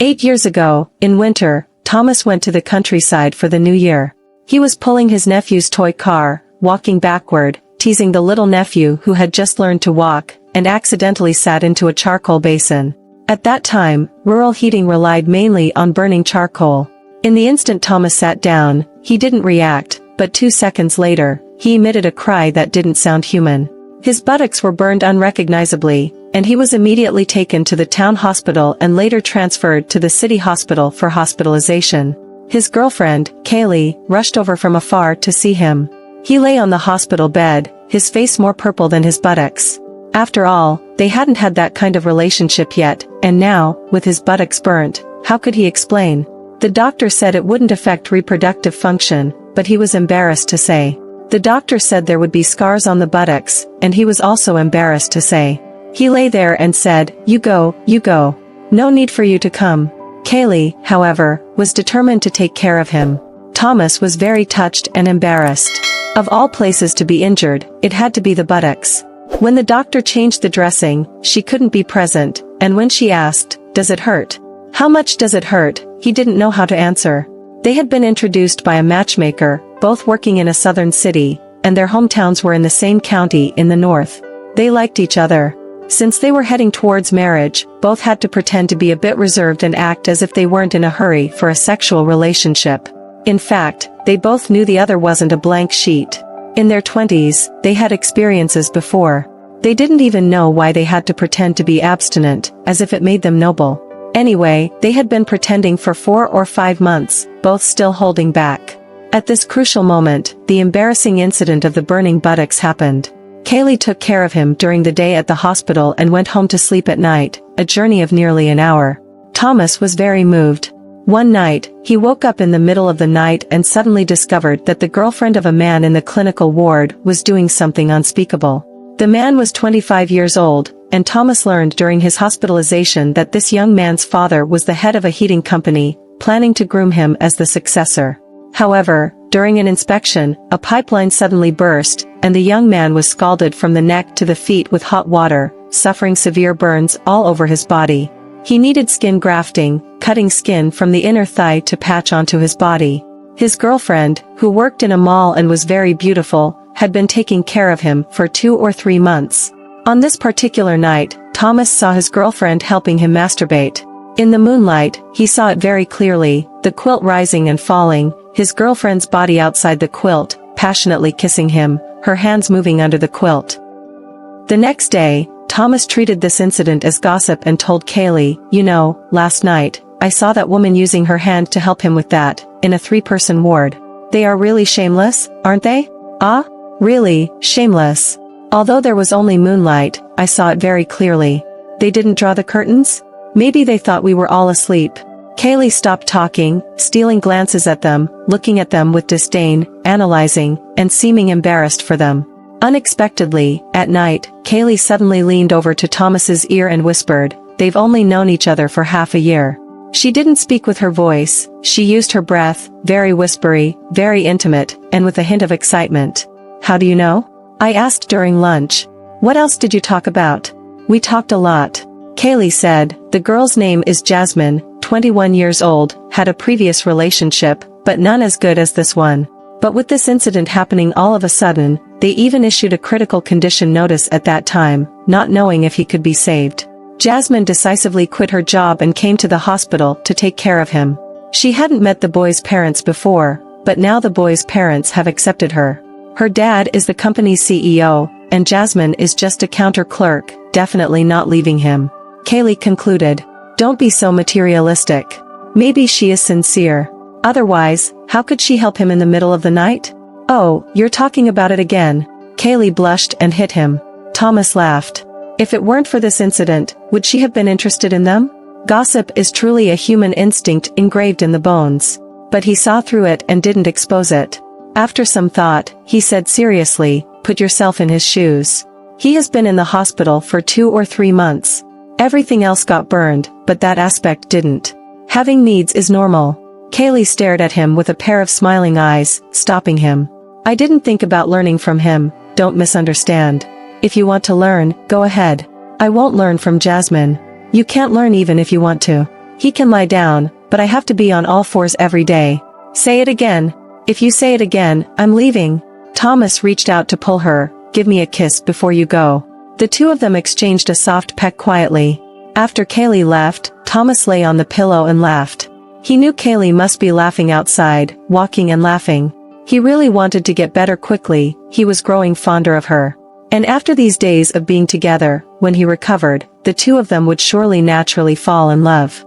8 years ago, in winter, Thomas went to the countryside for the new year. He was pulling his nephew's toy car, walking backward, teasing the little nephew who had just learned to walk, and accidentally sat into a charcoal basin. At that time, rural heating relied mainly on burning charcoal. In the instant Thomas sat down, he didn't react, but 2 seconds later, he emitted a cry that didn't sound human. His buttocks were burned unrecognizably, and he was immediately taken to the town hospital and later transferred to the city hospital for hospitalization. His girlfriend, Kaylee, rushed over from afar to see him. He lay on the hospital bed, his face more purple than his buttocks. After all, they hadn't had that kind of relationship yet, and now, with his buttocks burnt, how could he explain? The doctor said it wouldn't affect reproductive function, but he was embarrassed to say. The doctor said there would be scars on the buttocks, and he was also embarrassed to say. He lay there and said, you go. No need for you to come. Kaylee, however, was determined to take care of him. Thomas was very touched and embarrassed. Of all places to be injured, it had to be the buttocks. When the doctor changed the dressing, she couldn't be present, and when she asked, does it hurt? How much does it hurt? He didn't know how to answer. They had been introduced by a matchmaker, both working in a southern city, and their hometowns were in the same county in the north. They liked each other. Since they were heading towards marriage, both had to pretend to be a bit reserved and act as if they weren't in a hurry for a sexual relationship. In fact, they both knew the other wasn't a blank sheet. In their 20s, they had experiences before. They didn't even know why they had to pretend to be abstinent, as if it made them noble. Anyway, they had been pretending for 4 or 5 months, both still holding back. At this crucial moment, the embarrassing incident of the burning buttocks happened. Kaylee took care of him during the day at the hospital and went home to sleep at night, a journey of nearly an hour. Thomas was very moved. One night, he woke up in the middle of the night and suddenly discovered that the girlfriend of a man in the clinical ward was doing something unspeakable. The man was 25 years old, and Thomas learned during his hospitalization that this young man's father was the head of a heating company, planning to groom him as the successor. However, during an inspection, a pipeline suddenly burst, and the young man was scalded from the neck to the feet with hot water, suffering severe burns all over his body. He needed skin grafting, cutting skin from the inner thigh to patch onto his body. His girlfriend, who worked in a mall and was very beautiful, had been taking care of him for 2 or 3 months. On this particular night, Thomas saw his girlfriend helping him masturbate. In the moonlight, he saw it very clearly, the quilt rising and falling, his girlfriend's body outside the quilt, passionately kissing him, her hands moving under the quilt. The next day, Thomas treated this incident as gossip and told Kaylee, you know, last night, I saw that woman using her hand to help him with that, in a 3-person ward. They are really shameless, aren't they? Ah? Really, shameless. Although there was only moonlight, I saw it very clearly. They didn't draw the curtains? Maybe they thought we were all asleep. Kaylee stopped talking, stealing glances at them, looking at them with disdain, analyzing, and seeming embarrassed for them. Unexpectedly, at night, Kaylee suddenly leaned over to Thomas's ear and whispered, they've only known each other for half a year. She didn't speak with her voice, she used her breath, very whispery, very intimate, and with a hint of excitement. How do you know? I asked during lunch. What else did you talk about? We talked a lot. Kaylee said, the girl's name is Jasmine, 21 years old, had a previous relationship, but none as good as this one. But with this incident happening all of a sudden, they even issued a critical condition notice at that time, not knowing if he could be saved. Jasmine decisively quit her job and came to the hospital to take care of him. She hadn't met the boy's parents before, but now the boy's parents have accepted her. Her dad is the company's CEO, and Jasmine is just a counter clerk, definitely not leaving him. Kaylee concluded, don't be so materialistic. Maybe she is sincere. Otherwise, how could she help him in the middle of the night? Oh, you're talking about it again. Kaylee blushed and hit him. Thomas laughed. If it weren't for this incident, would she have been interested in them? Gossip is truly a human instinct engraved in the bones. But he saw through it and didn't expose it. After some thought, he said seriously, put yourself in his shoes. He has been in the hospital for 2 or 3 months. Everything else got burned, but that aspect didn't. Having needs is normal. Kaylee stared at him with a pair of smiling eyes, stopping him. I didn't think about learning from him, don't misunderstand. If you want to learn, go ahead. I won't learn from Jasmine. You can't learn even if you want to. He can lie down, but I have to be on all fours every day. Say it again. If you say it again, I'm leaving. Thomas reached out to pull her. Give me a kiss before you go. The two of them exchanged a soft peck quietly. After Kaylee left, Thomas lay on the pillow and laughed. He knew Kaylee must be laughing outside, walking and laughing. He really wanted to get better quickly, he was growing fonder of her. And after these days of being together, when he recovered, the two of them would surely naturally fall in love.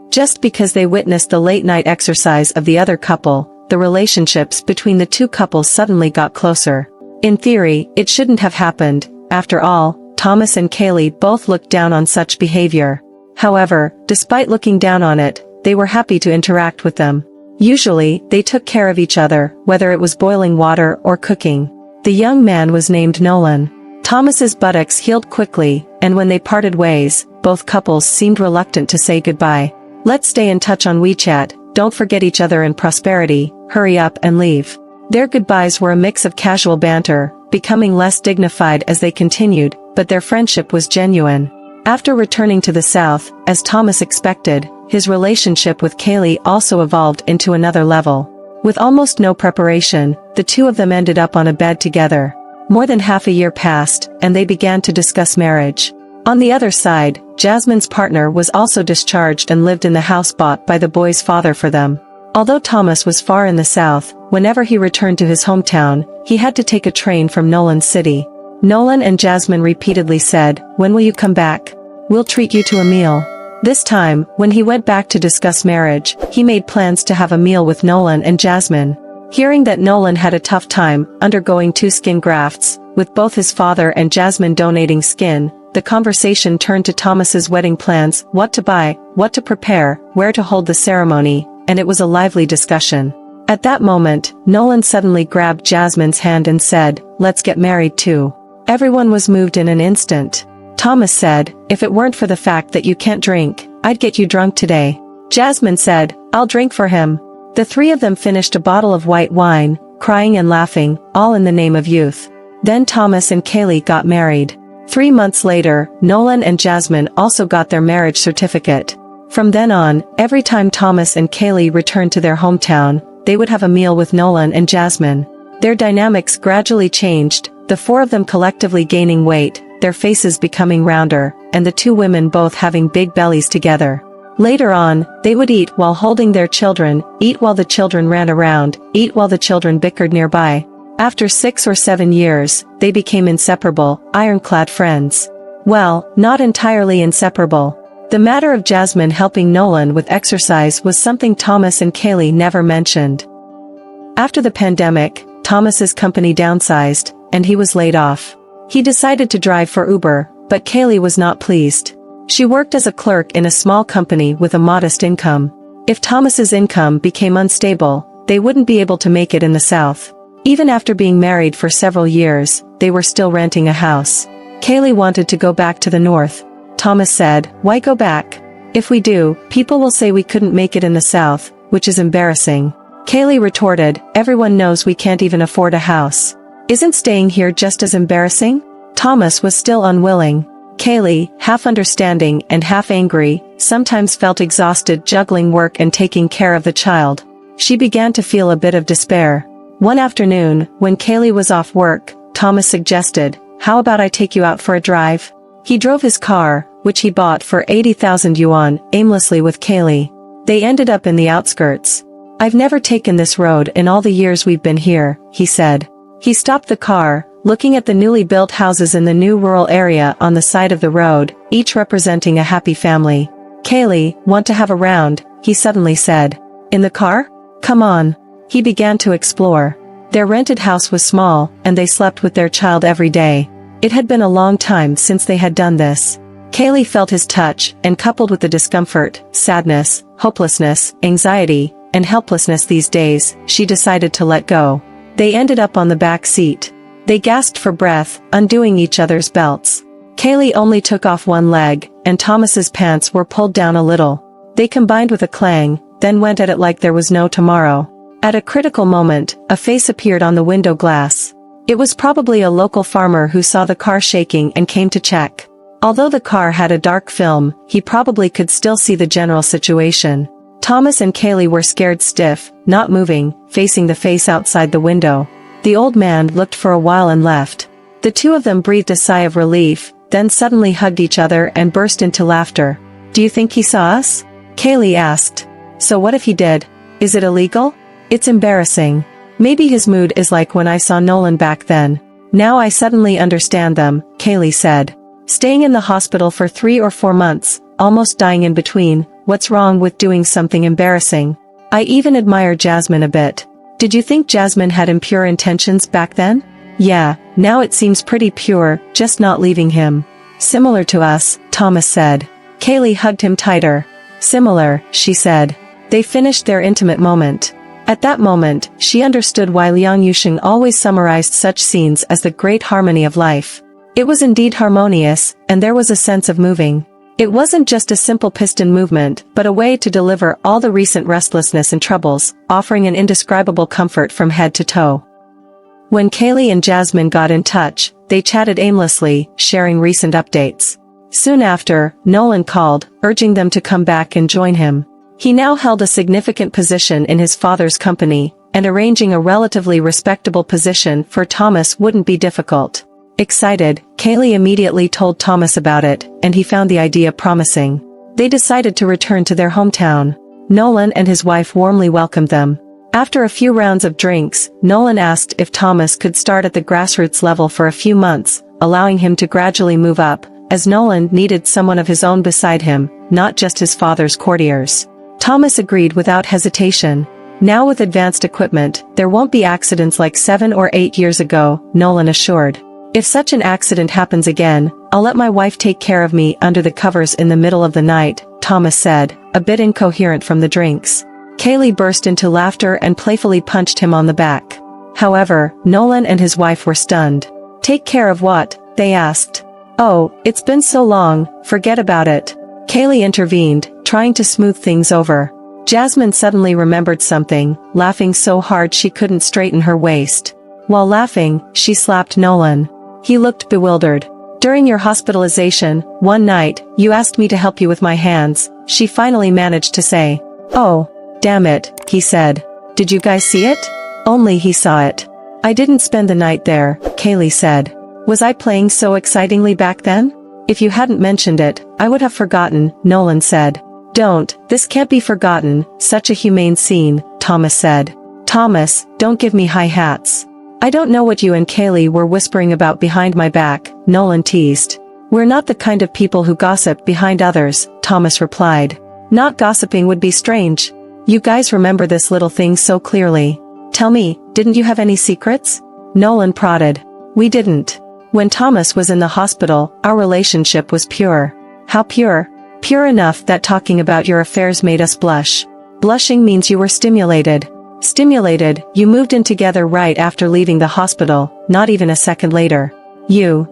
Just because they witnessed the late-night exercise of the other couple, the relationships between the two couples suddenly got closer. In theory, it shouldn't have happened. After all, Thomas and Kaylee both looked down on such behavior. However, despite looking down on it, they were happy to interact with them. Usually, they took care of each other, whether it was boiling water or cooking. The young man was named Nolan. Thomas's buttocks healed quickly, and when they parted ways, both couples seemed reluctant to say goodbye. Let's stay in touch on WeChat, don't forget each other in prosperity, hurry up and leave. Their goodbyes were a mix of casual banter, becoming less dignified as they continued, but their friendship was genuine. After returning to the South, as Thomas expected, his relationship with Kaylee also evolved into another level. With almost no preparation, the two of them ended up on a bed together. More than half a year passed, and they began to discuss marriage. On the other side, Jasmine's partner was also discharged and lived in the house bought by the boy's father for them. Although Thomas was far in the South, whenever he returned to his hometown, he had to take a train from Nolan's city. Nolan and Jasmine repeatedly said, "When will you come back? We'll treat you to a meal." This time, when he went back to discuss marriage, he made plans to have a meal with Nolan and Jasmine. Hearing that Nolan had a tough time undergoing 2 skin grafts, with both his father and Jasmine donating skin, the conversation turned to Thomas's wedding plans, what to buy, what to prepare, where to hold the ceremony, and it was a lively discussion. At that moment, Nolan suddenly grabbed Jasmine's hand and said, "Let's get married too." Everyone was moved in an instant. Thomas said, "If it weren't for the fact that you can't drink, I'd get you drunk today." Jasmine said, "I'll drink for him." The three of them finished a bottle of white wine, crying and laughing, all in the name of youth. Then Thomas and Kaylee got married. 3 months later, Nolan and Jasmine also got their marriage certificate. From then on, every time Thomas and Kaylee returned to their hometown, they would have a meal with Nolan and Jasmine. Their dynamics gradually changed, the four of them collectively gaining weight, their faces becoming rounder, and the two women both having big bellies together. Later on, they would eat while holding their children, eat while the children ran around, eat while the children bickered nearby. After 6 or 7 years, they became inseparable, ironclad friends. Well, not entirely inseparable. The matter of Jasmine helping Nolan with exercise was something Thomas and Kaylee never mentioned. After the pandemic, Thomas's company downsized, and he was laid off. He decided to drive for Uber, but Kaylee was not pleased. She worked as a clerk in a small company with a modest income. If Thomas's income became unstable, they wouldn't be able to make it in the South. Even after being married for several years, they were still renting a house. Kaylee wanted to go back to the North. Thomas said, "Why go back? If we do, people will say we couldn't make it in the South, which is embarrassing." Kaylee retorted, "Everyone knows we can't even afford a house. Isn't staying here just as embarrassing?" Thomas was still unwilling. Kaylee, half understanding and half angry, sometimes felt exhausted juggling work and taking care of the child. She began to feel a bit of despair. One afternoon, when Kaylee was off work, Thomas suggested, "How about I take you out for a drive?" He drove his car, which he bought for 80,000 yuan, aimlessly with Kaylee. They ended up in the outskirts. "I've never taken this road in all the years we've been here," he said. He stopped the car, looking at the newly built houses in the new rural area on the side of the road, each representing a happy family. "Kaylee, want to have a round?" he suddenly said. "In the car? Come on." He began to explore. Their rented house was small, and they slept with their child every day. It had been a long time since they had done this. Kaylee felt his touch, and coupled with the discomfort, sadness, hopelessness, anxiety, and helplessness these days, she decided to let go. They ended up on the back seat. They gasped for breath, undoing each other's belts. Kaylee only took off one leg, and Thomas's pants were pulled down a little. They combined with a clang, then went at it like there was no tomorrow. At a critical moment, a face appeared on the window glass. It was probably a local farmer who saw the car shaking and came to check. Although the car had a dark film, he probably could still see the general situation. Thomas and Kaylee were scared stiff, not moving, facing the face outside the window. The old man looked for a while and left. The two of them breathed a sigh of relief, then suddenly hugged each other and burst into laughter. "Do you think he saw us?" Kaylee asked. "So what if he did? Is it illegal?" "It's embarrassing. Maybe his mood is like when I saw Nolan back then. Now I suddenly understand them," Kaylee said. "Staying in the hospital for 3 or 4 months, almost dying in between, what's wrong with doing something embarrassing? I even admire Jasmine a bit." "Did you think Jasmine had impure intentions back then?" "Yeah, now it seems pretty pure, just not leaving him." "Similar to us," Thomas said. Kaylee hugged him tighter. "Similar," she said. They finished their intimate moment. At that moment, she understood why Liang Yusheng always summarized such scenes as the great harmony of life. It was indeed harmonious, and there was a sense of moving. It wasn't just a simple piston movement, but a way to deliver all the recent restlessness and troubles, offering an indescribable comfort from head to toe. When Kaylee and Jasmine got in touch, they chatted aimlessly, sharing recent updates. Soon after, Nolan called, urging them to come back and join him. He now held a significant position in his father's company, and arranging a relatively respectable position for Thomas wouldn't be difficult. Excited, Kaylee immediately told Thomas about it, and he found the idea promising. They decided to return to their hometown. Nolan and his wife warmly welcomed them. After a few rounds of drinks, Nolan asked if Thomas could start at the grassroots level for a few months, allowing him to gradually move up, as Nolan needed someone of his own beside him, not just his father's courtiers. Thomas agreed without hesitation. "Now with advanced equipment, there won't be accidents like 7 or 8 years ago," Nolan assured. "If such an accident happens again, I'll let my wife take care of me under the covers in the middle of the night," Thomas said, a bit incoherent from the drinks. Kaylee burst into laughter and playfully punched him on the back. However, Nolan and his wife were stunned. "Take care of what?" they asked. "Oh, it's been so long, forget about it." Kaylee intervened, trying to smooth things over. Jasmine suddenly remembered something, laughing so hard she couldn't straighten her waist. While laughing, she slapped Nolan. He looked bewildered. "During your hospitalization, one night, you asked me to help you with my hands," she finally managed to say. "Oh, damn it," he said. "Did you guys see it?" "Only he saw it. I didn't spend the night there," Kaylee said. "Was I playing so excitingly back then?" "If you hadn't mentioned it, I would have forgotten," Nolan said. "Don't, this can't be forgotten, such a humane scene," Thomas said. "Thomas, don't give me high hats. I don't know what you and Kaylee were whispering about behind my back," Nolan teased. "We're not the kind of people who gossip behind others," Thomas replied. "Not gossiping would be strange. You guys remember this little thing so clearly. Tell me, didn't you have any secrets?" Nolan prodded. "We didn't. When Thomas was in the hospital, our relationship was pure." "How pure?" "Pure enough that talking about your affairs made us blush." "Blushing means you were stimulated." "Stimulated, you moved in together right after leaving the hospital, not even a second later." You.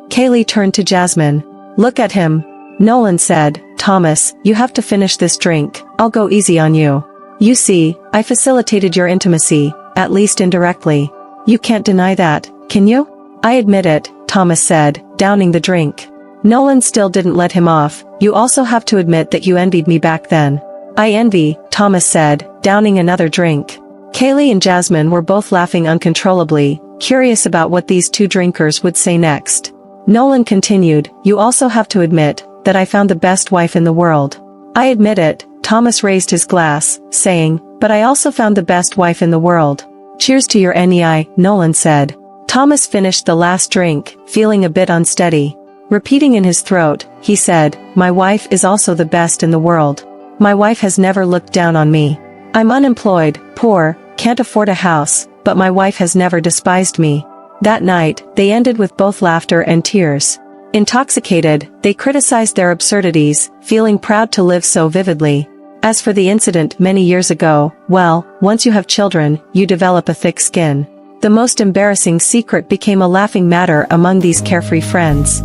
Kaylee turned to Jasmine. "Look at him." Nolan said, "Thomas, you have to finish this drink, I'll go easy on you. You see, I facilitated your intimacy, at least indirectly. You can't deny that, can you?" "I admit it," Thomas said, downing the drink. Nolan still didn't let him off. "You also have to admit that you envied me back then." "I envy," Thomas said, downing another drink. Kaylee and Jasmine were both laughing uncontrollably, curious about what these two drinkers would say next. Nolan continued, "You also have to admit that I found the best wife in the world." "I admit it," Thomas raised his glass, saying, "but I also found the best wife in the world." "Cheers to your NEI," Nolan said. Thomas finished the last drink, feeling a bit unsteady. Repeating in his throat, he said, "My wife is also the best in the world. My wife has never looked down on me. I'm unemployed, poor, can't afford a house, but my wife has never despised me." That night, they ended with both laughter and tears. Intoxicated, they criticized their absurdities, feeling proud to live so vividly. As for the incident many years ago, well, once you have children, you develop a thick skin. The most embarrassing secret became a laughing matter among these carefree friends.